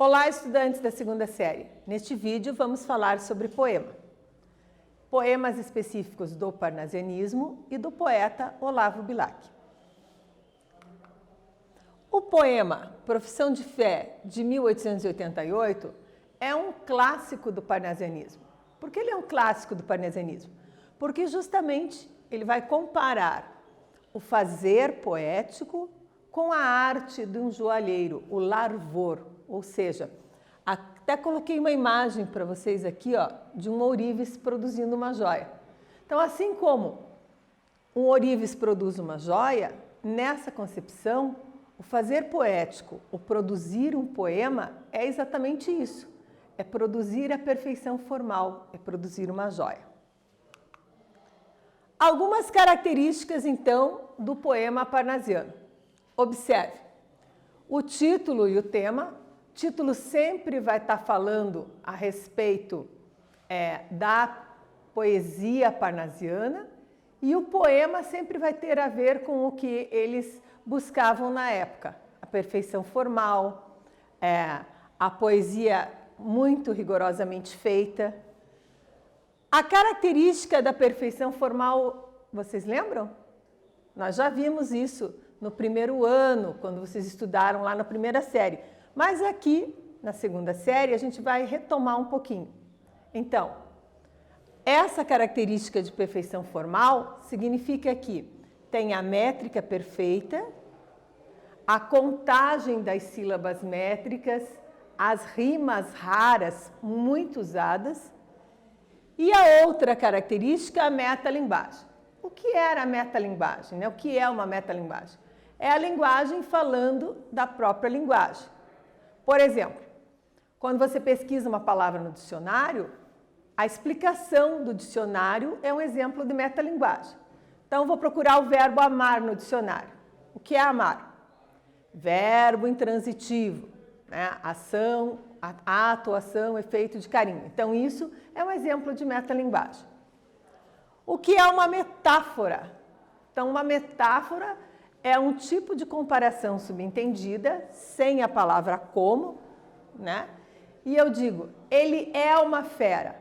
Olá, estudantes da segunda série. Neste vídeo vamos falar sobre poema. Poemas específicos do parnasianismo e do poeta Olavo Bilac. O poema Profissão de Fé, de 1888, é um clássico do parnasianismo. Por que ele é um clássico do parnasianismo? Porque justamente ele vai comparar o fazer poético com a arte de um joalheiro, o larvor, ou seja, até coloquei uma imagem para vocês aqui, ó, de um ourives produzindo uma joia. Então, assim como um ourives produz uma joia, nessa concepção, o fazer poético, o produzir um poema é exatamente isso. É produzir a perfeição formal, é produzir uma joia. Algumas características, então, do poema parnasiano. Observe, o título e o tema. O título sempre vai estar falando a respeito da poesia parnasiana e o poema sempre vai ter a ver com o que eles buscavam na época. A perfeição formal, a poesia muito rigorosamente feita. A característica da perfeição formal, vocês lembram? Nós já vimos isso no primeiro ano, quando vocês estudaram lá na primeira série. Mas aqui, na segunda série, a gente vai retomar um pouquinho. Então, essa característica de perfeição formal significa que tem a métrica perfeita, a contagem das sílabas métricas, as rimas raras, muito usadas, e a outra característica, a metalinguagem. O que era a metalinguagem, né? O que é uma metalinguagem? É a linguagem falando da própria linguagem. Por exemplo, quando você pesquisa uma palavra no dicionário, a explicação do dicionário é um exemplo de metalinguagem. Então, vou procurar o verbo amar no dicionário. O que é amar? Verbo intransitivo, né? Ação, ato, ação, efeito de carinho. Então, isso é um exemplo de metalinguagem. O que é uma metáfora? Então, uma metáfora é um tipo de comparação subentendida, sem a palavra como, né? E eu digo, ele é uma fera.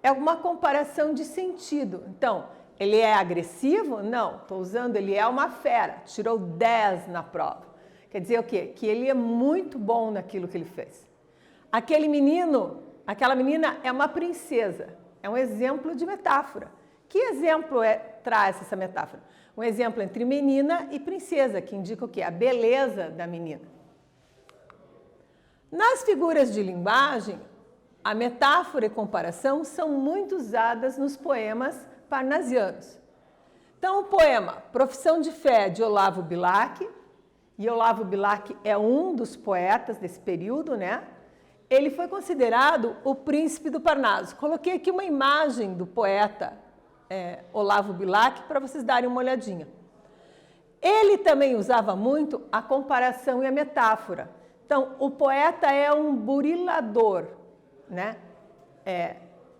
É uma comparação de sentido. Então, ele é agressivo? Não, estou usando ele é uma fera. Tirou 10 na prova. Quer dizer o quê? Que ele é muito bom naquilo que ele fez. Aquele menino, aquela menina é uma princesa. É um exemplo de metáfora. Que exemplo traz essa metáfora? Um exemplo entre menina e princesa, que indica o quê? A beleza da menina. Nas figuras de linguagem, a metáfora e comparação são muito usadas nos poemas parnasianos. Então, o poema Profissão de Fé, de Olavo Bilac, e Olavo Bilac é um dos poetas desse período, né? Ele foi considerado o príncipe do Parnaso. Coloquei aqui uma imagem do poeta Olavo Bilac para vocês darem uma olhadinha. Ele também usava muito a comparação e a metáfora. Então, o poeta é um burilador, né?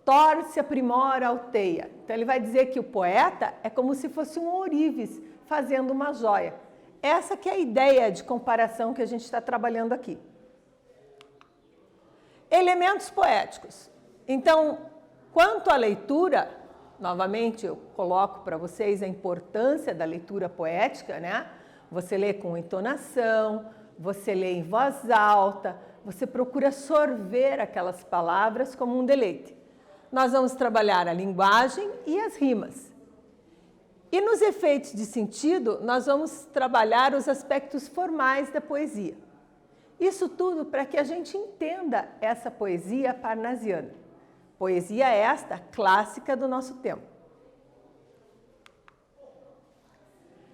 Torce, aprimora, alteia. Então, ele vai dizer que o poeta é como se fosse um ourives fazendo uma joia. Essa que é a ideia de comparação que a gente está trabalhando aqui. Elementos poéticos. Então, quanto à leitura, novamente, eu coloco para vocês a importância da leitura poética, né? Você lê com entonação, você lê em voz alta, você procura sorver aquelas palavras como um deleite. Nós vamos trabalhar a linguagem e as rimas. E nos efeitos de sentido, nós vamos trabalhar os aspectos formais da poesia. Isso tudo para que a gente entenda essa poesia parnasiana. Poesia esta clássica do nosso tempo.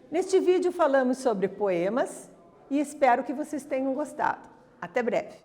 Neste vídeo falamos sobre poemas e espero que vocês tenham gostado. Até breve!